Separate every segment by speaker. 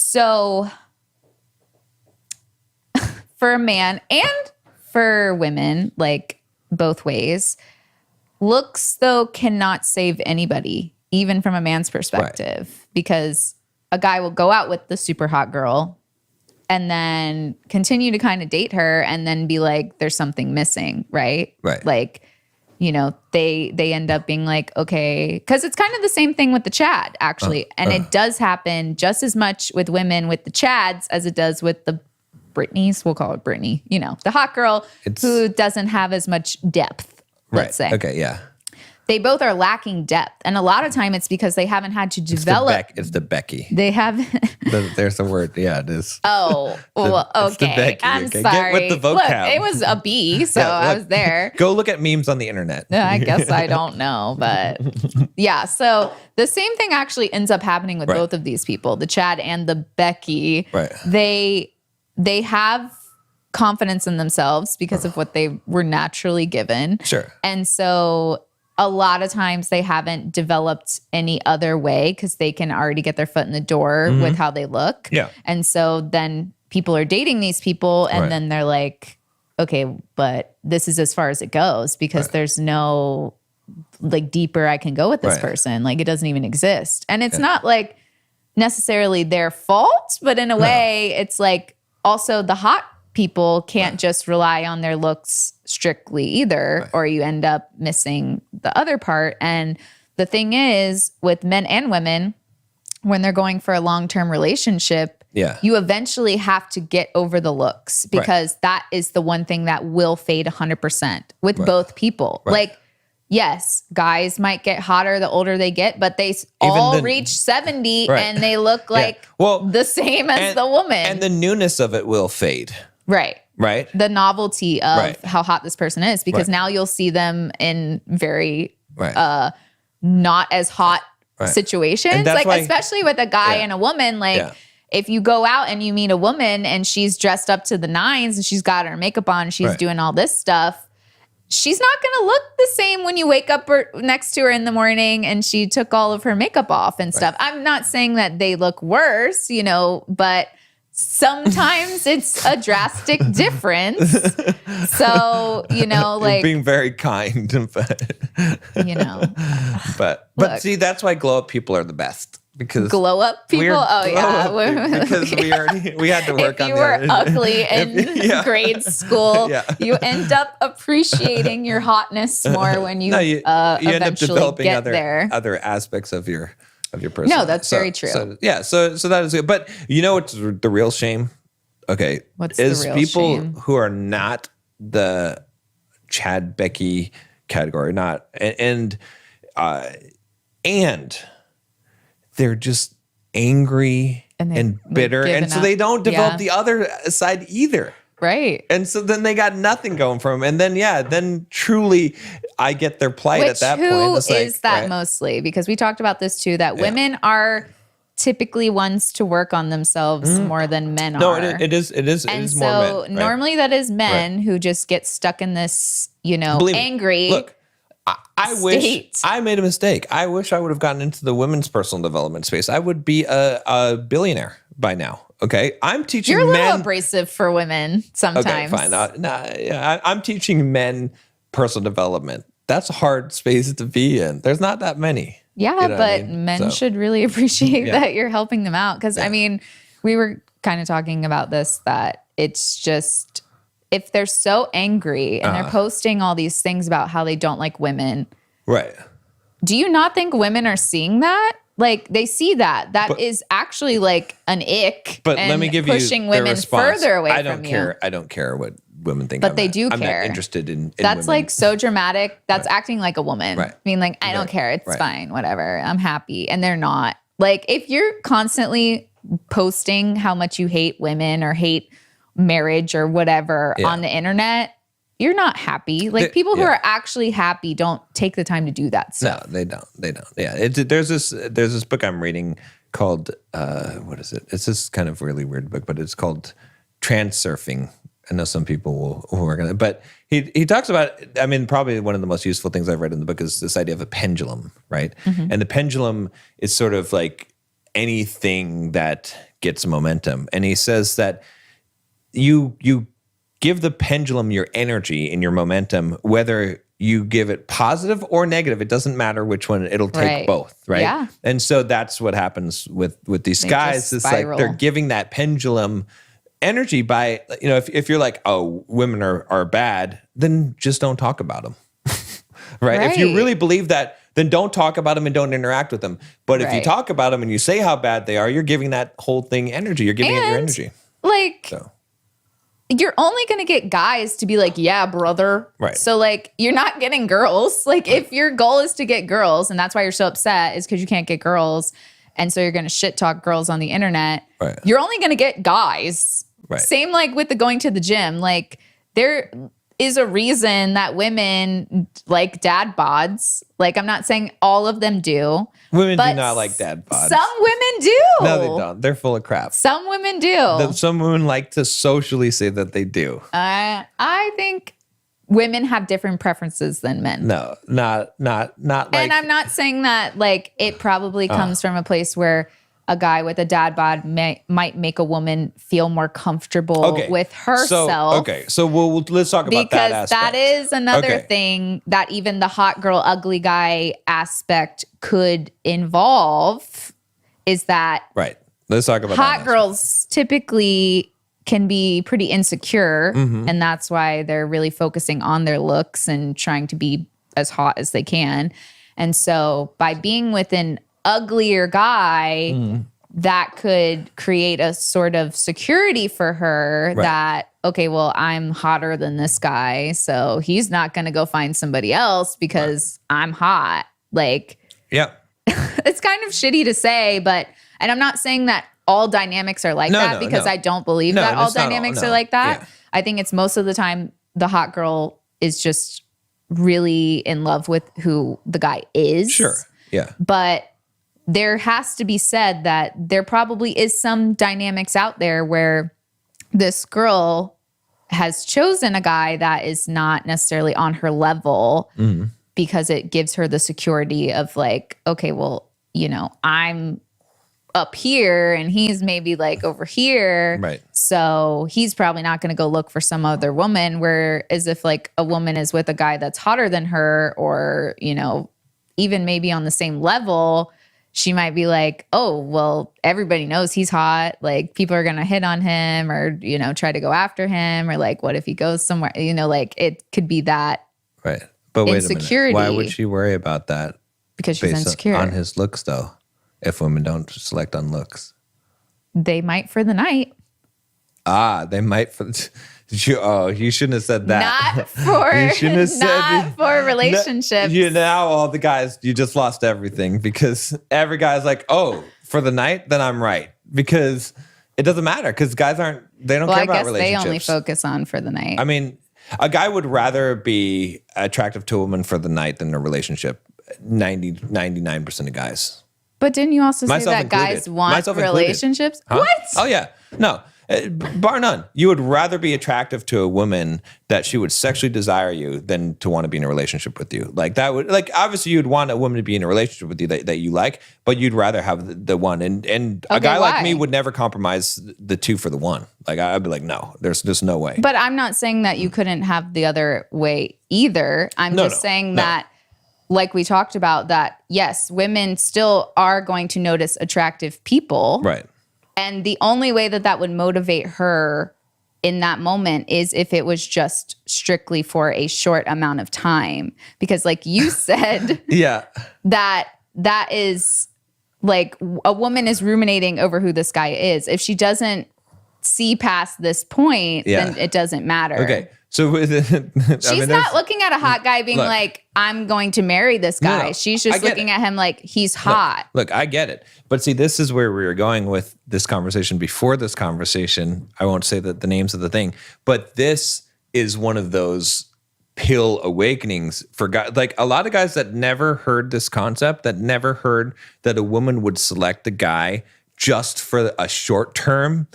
Speaker 1: So for a man and for women, like both ways, looks though cannot save anybody, even from a man's perspective, because a guy will go out with the super hot girl and then continue to kind of date her and then be like, there's something missing, right?
Speaker 2: Right.
Speaker 1: Like, you know, they end up being like, okay, because it's kind of the same thing with the Chad, actually. And it does happen just as much with women with the Chads as it does with the Britneys. We'll call it Britney, you know, the hot girl who doesn't have as much depth, let's say.
Speaker 2: Okay, yeah.
Speaker 1: They both are lacking depth. And a lot of time it's because they haven't had to develop.
Speaker 2: It's the Becky.
Speaker 1: They have.
Speaker 2: There's the word. Yeah, it is.
Speaker 1: Oh, well,
Speaker 2: It's the
Speaker 1: okay.
Speaker 2: Becky.
Speaker 1: I'm
Speaker 2: Okay,
Speaker 1: sorry.
Speaker 2: get with the vocab.
Speaker 1: Look, it was a B, so I was there.
Speaker 2: Go look at memes on the internet.
Speaker 1: I guess I don't know, but yeah. So the same thing actually ends up happening with both of these people, the Chad and the Becky.
Speaker 2: Right.
Speaker 1: They have confidence in themselves because of what they were naturally given.
Speaker 2: Sure.
Speaker 1: And so a lot of times they haven't developed any other way because they can already get their foot in the door with how they look.
Speaker 2: Yeah.
Speaker 1: And so then people are dating these people and then they're like, okay, but this is as far as it goes because there's no like deeper I can go with this person. Like it doesn't even exist. And it's not like necessarily their fault, but in a way it's like also the hot people can't just rely on their looks strictly either, or you end up missing the other part. And the thing is, with men and women, when they're going for a long-term relationship, you eventually have to get over the looks because that is the one thing that will fade 100% with both people. Like, yes, guys might get hotter the older they get, but they all reach 70 and they look like the same as the woman.
Speaker 2: And the newness of it will fade.
Speaker 1: Right.
Speaker 2: Right.
Speaker 1: The novelty of how hot this person is, because now you'll see them in very not as hot situations. Like especially with a guy and a woman, like if you go out and you meet a woman and she's dressed up to the nines and she's got her makeup on, she's doing all this stuff, she's not going to look the same when you wake up next to her in the morning and she took all of her makeup off and stuff. I'm not saying that they look worse, you know, but sometimes it's a drastic difference. So, you know, like
Speaker 2: you're being very kind, but
Speaker 1: you know,
Speaker 2: but see, that's why glow up people are the best. Because
Speaker 1: glow up people,
Speaker 2: because we had to work on.
Speaker 1: If you were ugly in grade school, you end up appreciating your hotness more when you
Speaker 2: end up
Speaker 1: eventually
Speaker 2: developing
Speaker 1: get there.
Speaker 2: other aspects of your personality.
Speaker 1: No, that's very true.
Speaker 2: So that is good. But you know what's the real shame? Okay,
Speaker 1: what's
Speaker 2: is
Speaker 1: the real
Speaker 2: people
Speaker 1: shame?
Speaker 2: who are not the Chad Becky category, not and they're just angry and bitter. And so they don't develop the other side either.
Speaker 1: Right.
Speaker 2: And so then they got nothing going for them. And then, then truly I get their plight at that point.
Speaker 1: Who
Speaker 2: it's
Speaker 1: is that mostly? Because we talked about this too, that women are typically ones to work on themselves more than men are.
Speaker 2: No, it is more men.
Speaker 1: So normally that is men who just get stuck in this, you know, angry.
Speaker 2: Look, I wish I made a mistake. I wish I would have gotten into the women's personal development space. I would be a billionaire by now. Okay, I'm teaching men.
Speaker 1: You're a little abrasive for women sometimes.
Speaker 2: Okay, fine. I'm teaching men personal development. That's a hard space to be in. There's not that many.
Speaker 1: Yeah, you know but men should really appreciate that you're helping them out. Because I mean, we were kind of talking about this, that it's just, if they're so angry and they're posting all these things about how they don't like women.
Speaker 2: Right.
Speaker 1: Do you not think women are seeing that? Like they see that. That is actually like an ick.
Speaker 2: But let me give you
Speaker 1: pushing women further away from you.
Speaker 2: I don't care what women think.
Speaker 1: But they do care.
Speaker 2: I'm not interested in
Speaker 1: that's
Speaker 2: women.
Speaker 1: Like so dramatic. That's acting like a woman.
Speaker 2: Right.
Speaker 1: Being like, I don't care. It's fine. Whatever. I'm happy. And they're not. Like if you're constantly posting how much you hate women or hate marriage or whatever on the internet, you're not happy. Like people who are actually happy don't take the time to do that stuff.
Speaker 2: No, they don't. Yeah. There's this book I'm reading called, what is it? It's this kind of really weird book, but it's called Transurfing. I know some people will work on it, but he talks about, I mean, probably one of the most useful things I've read in the book is this idea of a pendulum, right? Mm-hmm. And the pendulum is sort of like anything that gets momentum. And he says that you give the pendulum your energy and your momentum, whether you give it positive or negative. It doesn't matter which one. It'll take both, right?
Speaker 1: Yeah.
Speaker 2: And so that's what happens with these guys. It's like they're giving that pendulum energy by, if you're like, oh, women are bad, then just don't talk about them. Right? If you really believe that, then don't talk about them and don't interact with them. But if you talk about them and you say how bad they are, you're giving that whole thing energy. You're giving it your energy.
Speaker 1: Like, you're only going to get guys to be like, yeah, brother.
Speaker 2: Right.
Speaker 1: So, like, you're not getting girls. Like, if your goal is to get girls, and that's why you're so upset, is because you can't get girls, and so you're going to shit talk girls on the internet, you're only going to get guys.
Speaker 2: Right.
Speaker 1: Same like with the going to the gym. Like, there is a reason that women like dad bods. Like, I'm not saying all of them do.
Speaker 2: Women do not like dad bods.
Speaker 1: Some women do.
Speaker 2: No, they don't. They're full of crap.
Speaker 1: Some women do.
Speaker 2: Some women like to socially say that they do.
Speaker 1: I think women have different preferences than men.
Speaker 2: No, not like.
Speaker 1: And I'm not saying that, like, it probably comes from a place where a guy with a dad bod might make a woman feel more comfortable with herself.
Speaker 2: So let's talk about that aspect.
Speaker 1: Because that is another thing that even the hot girl, ugly guy aspect could involve, is that
Speaker 2: Let's talk about
Speaker 1: hot girls typically can be pretty insecure, and that's why they're really focusing on their looks and trying to be as hot as they can. And so by being with an uglier guy, that could create a sort of security for her that, okay, well, I'm hotter than this guy, so he's not going to go find somebody else because I'm hot. Like, it's kind of shitty to say, but, and I'm not saying that all dynamics are like that, because I don't believe that all dynamics are like that. Yeah. I think it's most of the time the hot girl is just really in love with who the guy is.
Speaker 2: Sure. Yeah.
Speaker 1: But there has to be said that there probably is some dynamics out there where this girl has chosen a guy that is not necessarily on her level, because it gives her the security of like, okay, well, I'm up here and he's maybe like over here.
Speaker 2: Right.
Speaker 1: So he's probably not going to go look for some other woman. Whereas if like a woman is with a guy that's hotter than her, or, even maybe on the same level, she might be like, oh, well, everybody knows he's hot. Like, people are going to hit on him, or, try to go after him, or like, what if he goes somewhere, like it could be that.
Speaker 2: Right. But wait
Speaker 1: insecurity.
Speaker 2: A minute. Why would she worry about that?
Speaker 1: Because she's insecure.
Speaker 2: On his looks, though. If women don't select on looks,
Speaker 1: they might for the night.
Speaker 2: They might for. You shouldn't have said that.
Speaker 1: Not for. You shouldn't have said for relationships.
Speaker 2: Now all the guys, you just lost everything, because every guy's like, oh, for the night, then I'm right, because it doesn't matter, because guys they don't care about relationships.
Speaker 1: They only focus on for the night.
Speaker 2: I mean, a guy would rather be attractive to a woman for the night than a relationship. 99% of guys.
Speaker 1: But didn't you also say that guys want relationships?
Speaker 2: Huh?
Speaker 1: What?
Speaker 2: Oh, yeah. No, bar none. You would rather be attractive to a woman that she would sexually desire you than to want to be in a relationship with you. Like, that would, like, obviously you'd want a woman to be in a relationship with you that you like, but you'd rather have the one. And a guy like me would never compromise the two for the one. Like, I'd be like, no, there's just no way.
Speaker 1: But I'm not saying that you couldn't have the other way either. I'm just saying that, like we talked about, that yes, women still are going to notice attractive people.
Speaker 2: Right.
Speaker 1: And the only way that would motivate her in that moment is if it was just strictly for a short amount of time. Because like you said, that is like, a woman is ruminating over who this guy is. If she doesn't see past this point, then it doesn't matter.
Speaker 2: Okay. So
Speaker 1: she's not looking at a hot guy being like, I'm going to marry this guy. No, she's just looking at him like he's hot.
Speaker 2: Look, I get it. But see, this is where we were going with this conversation. Before this conversation, I won't say the names of the thing, but this is one of those pill awakenings for guys. Like, a lot of guys that never heard this concept, that never heard that a woman would select a guy just for a short term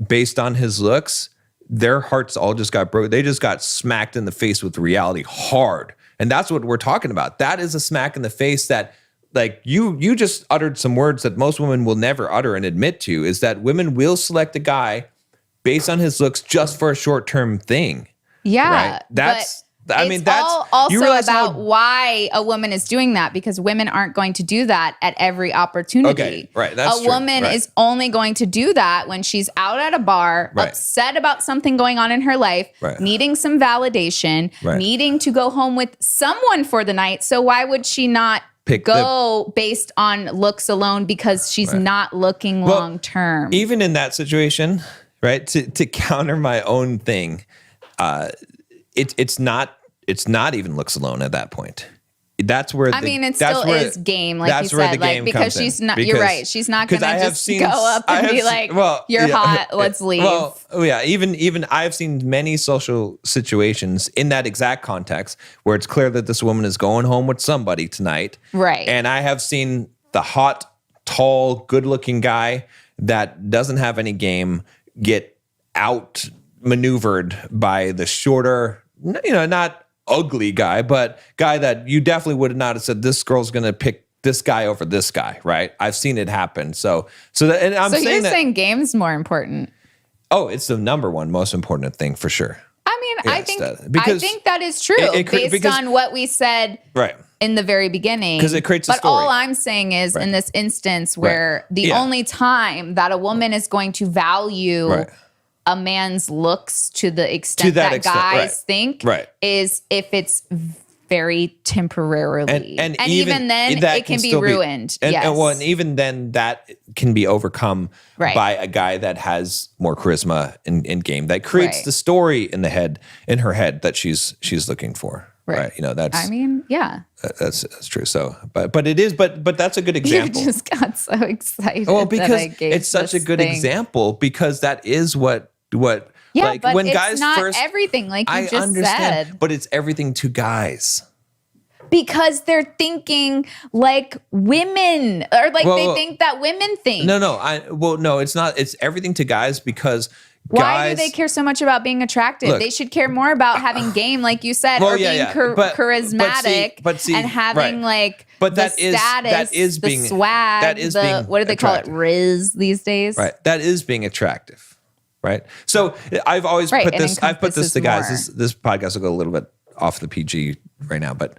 Speaker 2: based on his looks, their hearts all just got broken. They just got smacked in the face with reality hard. And that's what we're talking about. That is a smack in the face that like you just uttered some words that most women will never utter and admit to, is that women will select a guy based on his looks just for a short-term thing.
Speaker 1: Yeah.
Speaker 2: Right? That's
Speaker 1: also
Speaker 2: you realize
Speaker 1: about why a woman is doing that, because women aren't going to do that at every opportunity.
Speaker 2: Okay, right. That's
Speaker 1: a
Speaker 2: true.
Speaker 1: woman
Speaker 2: Right.
Speaker 1: is only going to do that when she's out at a bar,
Speaker 2: Right.
Speaker 1: upset about something going on in her life,
Speaker 2: Right.
Speaker 1: needing some validation,
Speaker 2: Right.
Speaker 1: needing to go home with someone for the night. So why would she not go based on looks alone, because she's not looking long term?
Speaker 2: Even in that situation, right? To counter my own thing, it's not even looks alone at that point. That's where
Speaker 1: it still is game, like you said, like because she's not. You're right. She's not going to just go up and be like, "You're hot. Let's leave."
Speaker 2: Well, yeah. Even I've seen many social situations in that exact context where it's clear that this woman is going home with somebody tonight,
Speaker 1: right?
Speaker 2: And I have seen the hot, tall, good-looking guy that doesn't have any game get outmaneuvered by the shorter, not ugly guy, but guy that you definitely would not have said, this girl's going to pick this guy over this guy, right? I've seen it happen. So you're
Speaker 1: saying game's more important.
Speaker 2: Oh, it's the number one most important thing for sure.
Speaker 1: I think that is true based on what we said in the very beginning.
Speaker 2: Because it creates a story.
Speaker 1: But all I'm saying is in this instance where the only time that a woman is going to value a man's looks to the extent that guys think is if it's very temporarily. And even then it can be ruined.
Speaker 2: And even then that can be overcome by a guy that has more charisma in game, that creates the story in her head that she's looking for. Right. That's true. So, but it is, but that's a good example.
Speaker 1: You just got so excited.
Speaker 2: Well, because it's such a good example, because that is what like
Speaker 1: but
Speaker 2: when
Speaker 1: it's
Speaker 2: guys
Speaker 1: not
Speaker 2: first,
Speaker 1: everything, like you
Speaker 2: I
Speaker 1: just
Speaker 2: understand,
Speaker 1: said.
Speaker 2: but it's everything to guys.
Speaker 1: Because they're thinking like women, or like they think that women think.
Speaker 2: No, it's not. It's everything to guys because
Speaker 1: why do they care so much about being attractive? Look, they should care more about having game, like you said, or being charismatic and having
Speaker 2: but
Speaker 1: the status, the swag, what do they call it, Riz these days?
Speaker 2: Right. That is being attractive. Right. So I've always put this. I've put this to guys. This podcast will go a little bit off the PG right now, but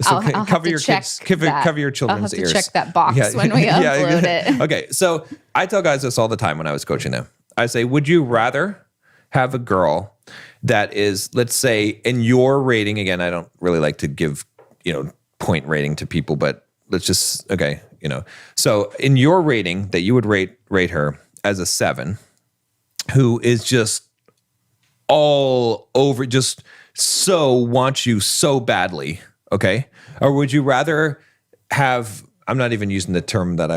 Speaker 1: I'll
Speaker 2: cover your kids, cover your children's ears.
Speaker 1: Check that box when we upload it.
Speaker 2: Okay. So I tell guys this all the time when I was coaching them. I say, would you rather have a girl that is, let's say, in your rating? Again, I don't really like to give point rating to people, but let's just So in your rating that you would rate her as a 7. Who is just all over, just so wants you so badly, okay? Or would you rather have? I'm not even using the term that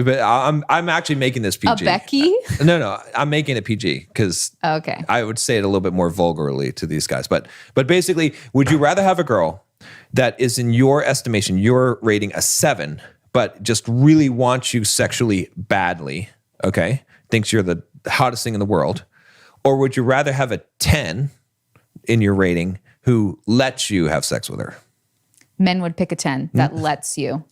Speaker 2: but I'm actually making this PG.
Speaker 1: A Becky?
Speaker 2: No, I'm making it PG because I would say it a little bit more vulgarly to these guys. But basically, would you rather have a girl that is, in your estimation, your rating a 7, but just really wants you sexually badly, okay? Thinks you're the hottest thing in the world, or would you rather have a 10 in your rating who lets you have sex with her?
Speaker 1: Men would pick a 10 that lets you.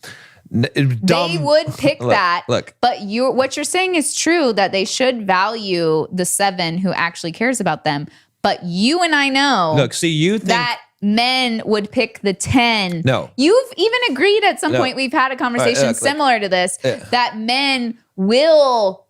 Speaker 2: They
Speaker 1: would pick that. Look, but what you're saying is true, that they should value the 7 who actually cares about them. But you and I know.
Speaker 2: Look, see, you think
Speaker 1: that men would pick the 10.
Speaker 2: No,
Speaker 1: you've even agreed at some point. We've had a conversation similar to this that men will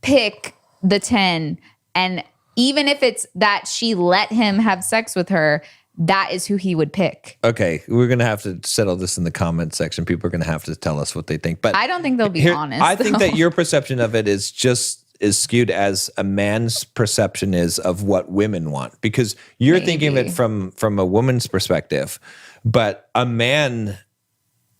Speaker 1: pick the 10, and even if it's that she let him have sex with her, that is who he would pick. Okay, we're gonna have to settle this in the comment section. People are gonna have to tell us what they think, but I don't think they'll be honest. I think that your perception of it is just as skewed as a man's perception is of what women want, because you're thinking of it from a woman's perspective, but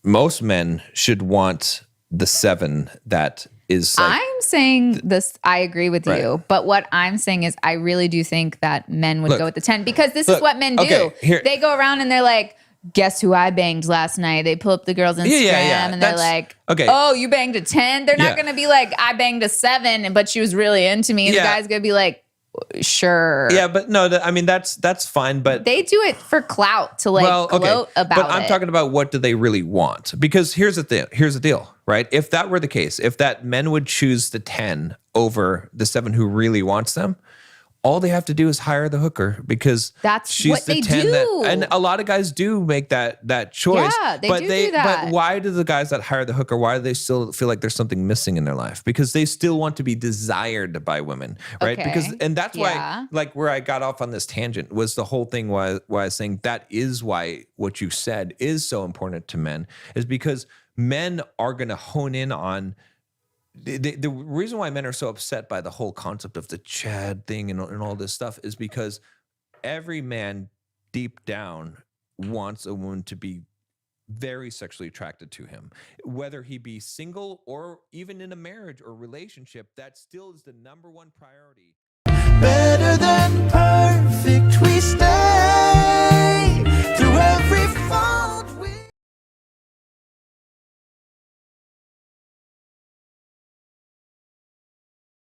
Speaker 1: most men should want the 7 that is like, I'm saying this, I agree with you, but what I'm saying is I really do think that men would go with the 10, because this is what men do. They go around and they're like, guess who I banged last night? They pull up the girl's Instagram and they're like, oh, you banged a 10? They're not going to be like, I banged a 7, but she was really into me. And the guy's going to be like, sure.
Speaker 2: Yeah, but no, I mean, that's fine. But
Speaker 1: they do it for clout to like gloat about
Speaker 2: but I'm
Speaker 1: it.
Speaker 2: talking about what do they really want? Because here's the deal, right? If that were the case, if that men would choose the 10 over the 7 who really wants them, all they have to do is hire the hooker because
Speaker 1: that's
Speaker 2: she's
Speaker 1: what
Speaker 2: the
Speaker 1: they
Speaker 2: 10
Speaker 1: do.
Speaker 2: And a lot of guys do make that choice.
Speaker 1: Yeah, they do that.
Speaker 2: But why do the guys that hire the hooker, why do they still feel like there's something missing in their life? Because they still want to be desired by women, right?
Speaker 1: Okay.
Speaker 2: And that's why, like, where I got off on this tangent was the whole thing why I was saying that is why what you said is so important to men, is because men are going to hone in on the reason why men are so upset by the whole concept of the Chad thing and all this stuff is because every man deep down wants a woman to be very sexually attracted to him. Whether he be single or even in a marriage or relationship, that still is the number one priority.
Speaker 3: Better than perfect, we stand.